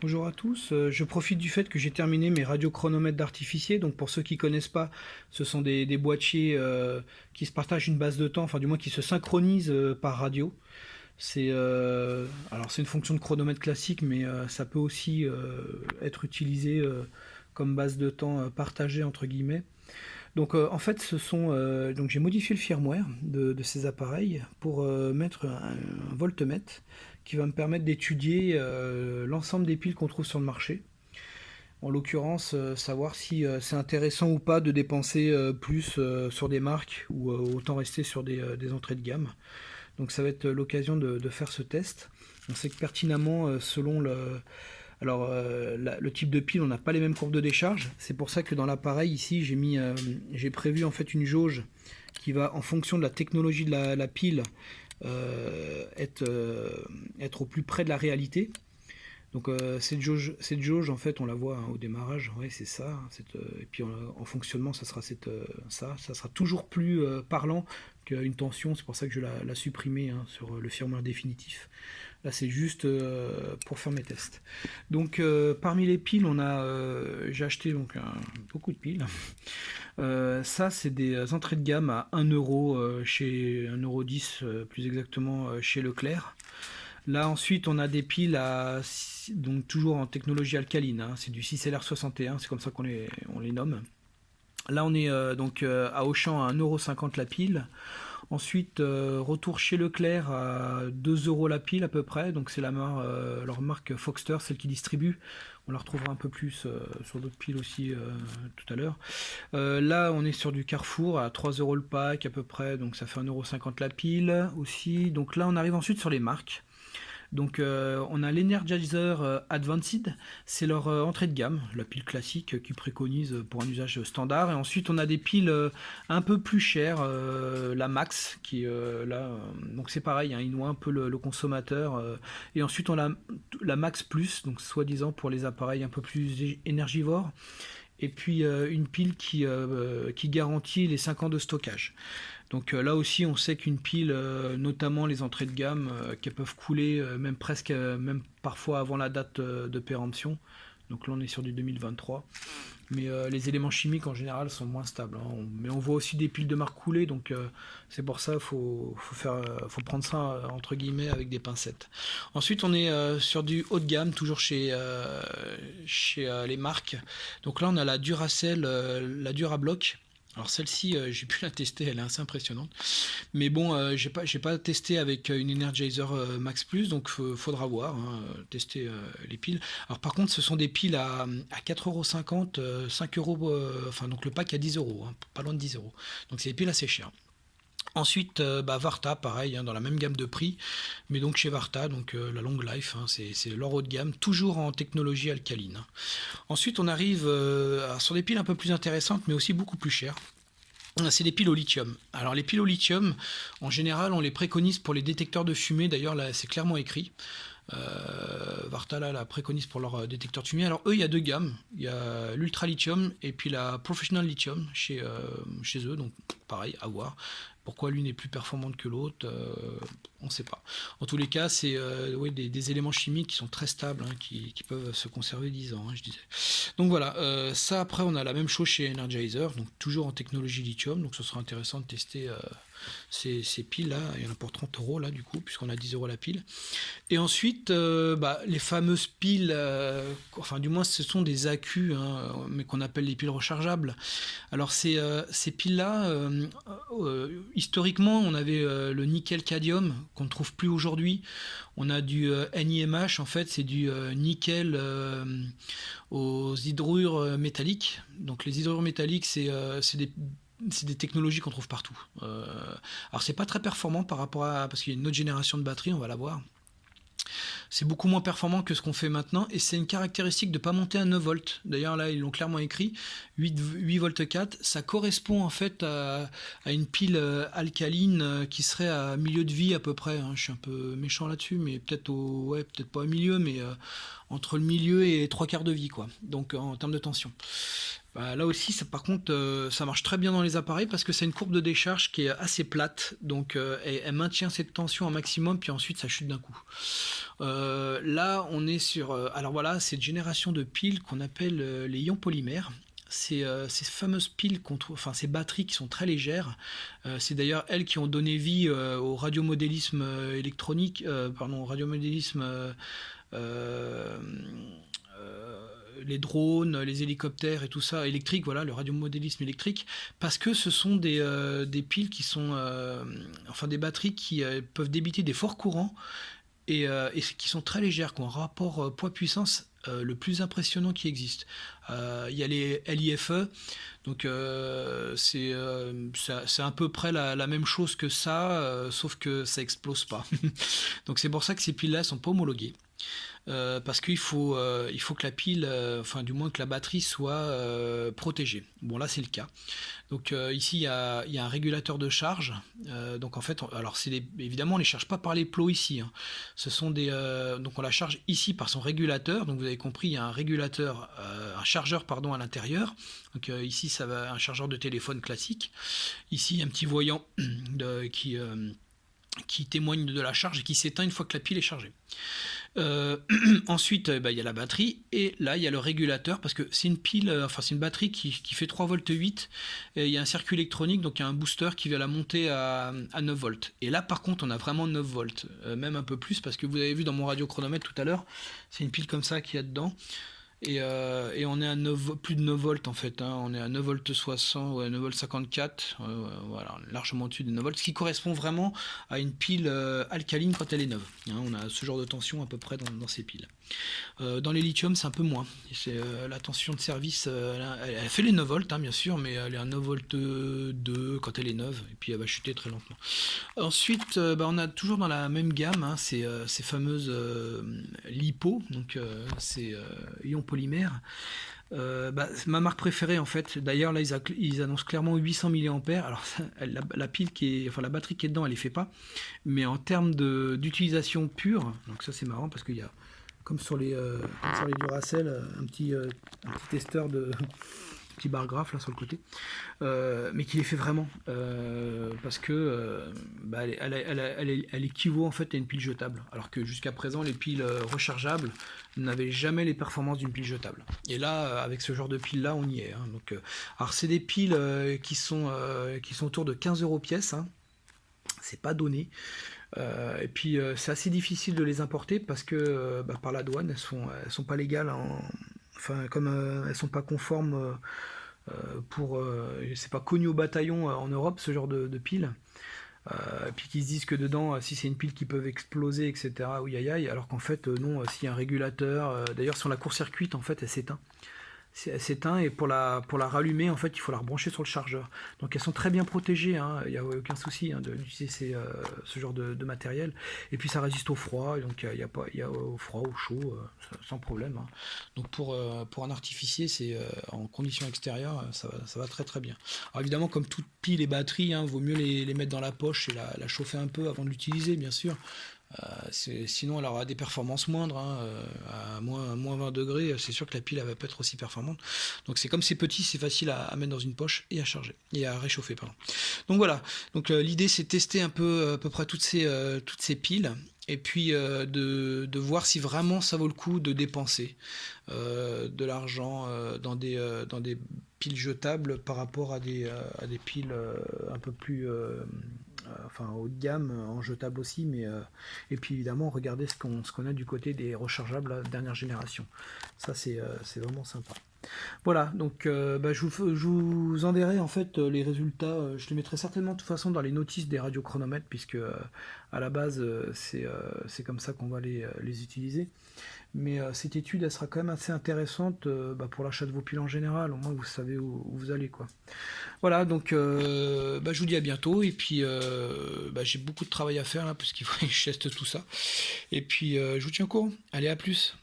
Bonjour à tous, je profite du fait que j'ai terminé mes radiochronomètres d'artificier. Donc pour ceux qui connaissent pas, ce sont des boîtiers qui se partagent une base de temps, enfin du moins qui se synchronisent par radio. Alors c'est une fonction de chronomètre classique, mais ça peut aussi être utilisé comme base de temps partagée entre guillemets. Donc en fait, donc j'ai modifié le firmware de ces appareils pour mettre un voltmètre qui va me permettre d'étudier l'ensemble des piles qu'on trouve sur le marché. En l'occurrence, savoir si c'est intéressant ou pas de dépenser plus sur des marques ou autant rester sur des entrées de gamme. Donc ça va être l'occasion de faire ce test. On sait que pertinemment, selon le type de pile, on n'a pas les mêmes courbes de décharge. C'est pour ça que dans l'appareil ici, j'ai prévu en fait une jauge qui va, en fonction de la technologie de la pile, être au plus près de la réalité. Donc cette jauge, en fait, on la voit au démarrage, ouais, c'est ça. Et puis en fonctionnement, ça sera toujours plus parlant qu'une tension. C'est pour ça que je l'ai supprimé sur le firmware définitif. Là, c'est juste pour faire mes tests. Donc parmi les piles, j'ai acheté donc beaucoup de piles. Ça, c'est des entrées de gamme à 1 euro chez 1,10 € plus exactement chez Leclerc. Là ensuite on a des piles donc toujours en technologie alcaline, c'est du 6LR61, c'est comme ça on les nomme. Là on est à Auchan à 1,50 € la pile. Ensuite retour chez Leclerc à 2 € la pile à peu près, donc c'est leur marque Foxter, celle qui distribue. On la retrouvera un peu plus sur d'autres piles aussi tout à l'heure. Là on est sur du Carrefour à 3 € le pack à peu près, donc ça fait 1,50 € la pile aussi. Donc là on arrive ensuite sur les marques. Donc on a l'Energizer Advanced, c'est leur entrée de gamme, la pile classique qu'ils préconisent pour un usage standard. Et ensuite on a des piles un peu plus chères, la Max, qui là, donc c'est pareil, il noie un peu le consommateur. Et ensuite on a la Max Plus, donc soi-disant pour les appareils un peu plus énergivores. Et puis une pile qui garantit les 5 ans de stockage. Donc là aussi, on sait qu'une pile, notamment les entrées de gamme, qu'elles peuvent couler même parfois avant la date de péremption. Donc là, on est sur du 2023. Mais les éléments chimiques en général sont moins stables. Mais on voit aussi des piles de marque couler, donc c'est pour ça qu'il faut prendre ça entre guillemets avec des pincettes. Ensuite, on est sur du haut de gamme, toujours chez les marques. Donc là, on a la Duracell, la Durablock. Alors celle-ci, j'ai pu la tester, elle est assez impressionnante. Mais bon, j'ai pas testé avec une Energizer Max Plus, donc faudra voir, tester les piles. Alors par contre, ce sont des piles à 4,50 €, 5 €, enfin donc le pack à 10 €, pas loin de 10 €. Donc c'est des piles assez chères. Ensuite, Varta, pareil, dans la même gamme de prix, mais donc chez Varta, donc la Long Life, c'est leur haut de gamme, toujours en technologie alcaline. Ensuite, on arrive sur des piles un peu plus intéressantes, mais aussi beaucoup plus chères. C'est des piles au lithium. Alors les piles au lithium, en général, on les préconise pour les détecteurs de fumée. D'ailleurs, là, c'est clairement écrit. Varta là, la préconise pour leur détecteur de fumée. Alors eux, il y a deux gammes. Il y a l'Ultra Lithium et puis la Professional Lithium chez eux. Donc pareil, à voir. Pourquoi l'une est plus performante que l'autre, on ne sait pas. En tous les cas, c'est des éléments chimiques qui sont très stables, qui peuvent se conserver 10 ans, je disais. Donc voilà, ça après on a la même chose chez Energizer, donc toujours en technologie lithium, donc ce sera intéressant de tester ces piles là, il y en a pour 30 € là du coup, puisqu'on a 10 € la pile. Et ensuite, les fameuses piles, enfin du moins ce sont des accus, mais qu'on appelle les piles rechargeables. Alors ces piles-là, historiquement, on avait le nickel-cadmium qu'on ne trouve plus aujourd'hui. On a du NiMH, en fait, c'est du nickel aux hydrures métalliques. Donc les hydrures métalliques, c'est des technologies qu'on trouve partout. Alors c'est pas très performant parce qu'il y a une autre génération de batteries, on va la voir. C'est beaucoup moins performant que ce qu'on fait maintenant et c'est une caractéristique de ne pas monter à 9 volts. D'ailleurs là ils l'ont clairement écrit, 8 volts 4, ça correspond en fait à une pile alcaline qui serait à milieu de vie à peu près. Je suis un peu méchant là-dessus, mais peut-être pas au milieu, mais entre le milieu et 3 quarts de vie quoi. Donc en termes de tension. Bah, là aussi, ça, par contre, ça marche très bien dans les appareils parce que c'est une courbe de décharge qui est assez plate, donc elle maintient cette tension un maximum, puis ensuite ça chute d'un coup. Là, on est sur, alors voilà, cette génération de piles qu'on appelle les ions polymères. C'est ces fameuses piles qu'on trouve, enfin ces batteries qui sont très légères. C'est d'ailleurs elles qui ont donné vie au radiomodélisme électronique, pardon, au radiomodélisme euh, les drones, les hélicoptères et tout ça, électrique, voilà, le radiomodélisme électrique, parce que ce sont des piles qui sont, enfin des batteries qui peuvent débiter des forts courants et qui sont très légères, qui ont un rapport poids-puissance le plus impressionnant qui existe. Il y a les LIFE, donc c'est à peu près la même chose que ça, sauf que ça explose pas. Donc c'est pour ça que ces piles-là sont pas homologuées. Parce il faut que la pile, enfin du moins que la batterie soit protégée. Bon là c'est le cas. Donc ici il y a un régulateur de charge. Donc en fait, alors évidemment on les charge pas par les plots ici, hein. Ce sont donc on la charge ici par son régulateur. Donc vous avez compris, il y a un régulateur, un chargeur pardon à l'intérieur. Donc ici ça va un chargeur de téléphone classique. Ici il y a un petit voyant qui témoigne de la charge et qui s'éteint une fois que la pile est chargée. Ensuite, il y a la batterie et là il y a le régulateur parce que c'est une pile, enfin c'est une batterie qui fait 3 volts 8 et il y a un circuit électronique, donc il y a un booster qui va la monter à 9 volts. Et là par contre on a vraiment 9 volts, même un peu plus parce que vous avez vu dans mon radiochronomètre tout à l'heure, c'est une pile comme ça qu'il y a dedans. Et on est à plus de 9 volts en fait, hein. On est à 9 volts 60 ou à 9 volts 54, voilà, largement au-dessus de 9 volts, ce qui correspond vraiment à une pile alcaline quand elle est neuve, hein. On a ce genre de tension à peu près dans ces piles. Dans les lithium c'est un peu moins, la tension de service, elle fait les 9 volts, hein, bien sûr, mais elle est à 9 volts 2 quand elle est neuve, et puis elle va chuter très lentement. Ensuite, on a toujours dans la même gamme, hein, ces fameuses LiPo, donc c'est ions polymères. Ma marque préférée en fait, d'ailleurs là ils annoncent clairement 800 mAh. Alors la pile enfin la batterie qui est dedans elle les fait pas, mais en termes d'utilisation pure, donc ça c'est marrant parce qu'il y a comme sur les Duracell un petit testeur de petit bar graphe là sur le côté, mais qui les fait vraiment, parce que elle équivaut en fait à une pile jetable, alors que jusqu'à présent les piles rechargeables n'avaient jamais les performances d'une pile jetable. Et là, avec ce genre de pile là, on y est, hein. Donc, alors c'est des piles qui sont autour de 15 € pièce, hein. C'est pas donné. Et puis c'est assez difficile de les importer parce que par la douane elles sont pas légales, enfin comme elles sont pas conformes c'est pas connu au bataillon en Europe ce genre de pile. Et puis qu'ils se disent que dedans, si c'est une pile qui peut exploser, etc. Oui, aïe aïe, alors qu'en fait non, s'il y a un régulateur, d'ailleurs si on la court-circuite en fait elle s'éteint. Elle s'éteint et pour la rallumer en fait il faut la rebrancher sur le chargeur. Donc elles sont très bien protégées, hein. Il n'y a aucun souci, hein, d'utiliser ce genre de matériel. Et puis ça résiste au froid, donc il y a au froid, au chaud, sans problème, hein. Donc pour un artificier, c'est en conditions extérieures, ça va très très bien. Alors évidemment comme toute pile et batterie, hein, vaut mieux les mettre dans la poche et la chauffer un peu avant de l'utiliser bien sûr. Sinon elle aura des performances moindres, hein, à moins 20 degrés, c'est sûr que la pile elle va pas être aussi performante. Donc c'est comme c'est petit, c'est facile à mettre dans une poche et à charger et à réchauffer, pardon. Donc voilà, donc l'idée c'est de tester un peu à peu près toutes ces piles et puis de voir si vraiment ça vaut le coup de dépenser de l'argent dans des piles jetables par rapport à des piles un peu plus enfin haut de gamme, en jetable aussi, mais et puis évidemment regardez ce qu'on a du côté des rechargeables dernière génération. Ça c'est vraiment sympa. Voilà, donc je vous enverrai en fait les résultats, je les mettrai certainement de toute façon dans les notices des radiochronomètres, puisque à la base c'est comme ça qu'on va les utiliser. Mais cette étude elle sera quand même assez intéressante pour l'achat de vos piles en général, au moins vous savez où vous allez, quoi. Voilà, donc je vous dis à bientôt, et puis j'ai beaucoup de travail à faire là, parce qu'il faut que je teste tout ça. Et puis je vous tiens au courant. Allez, à plus.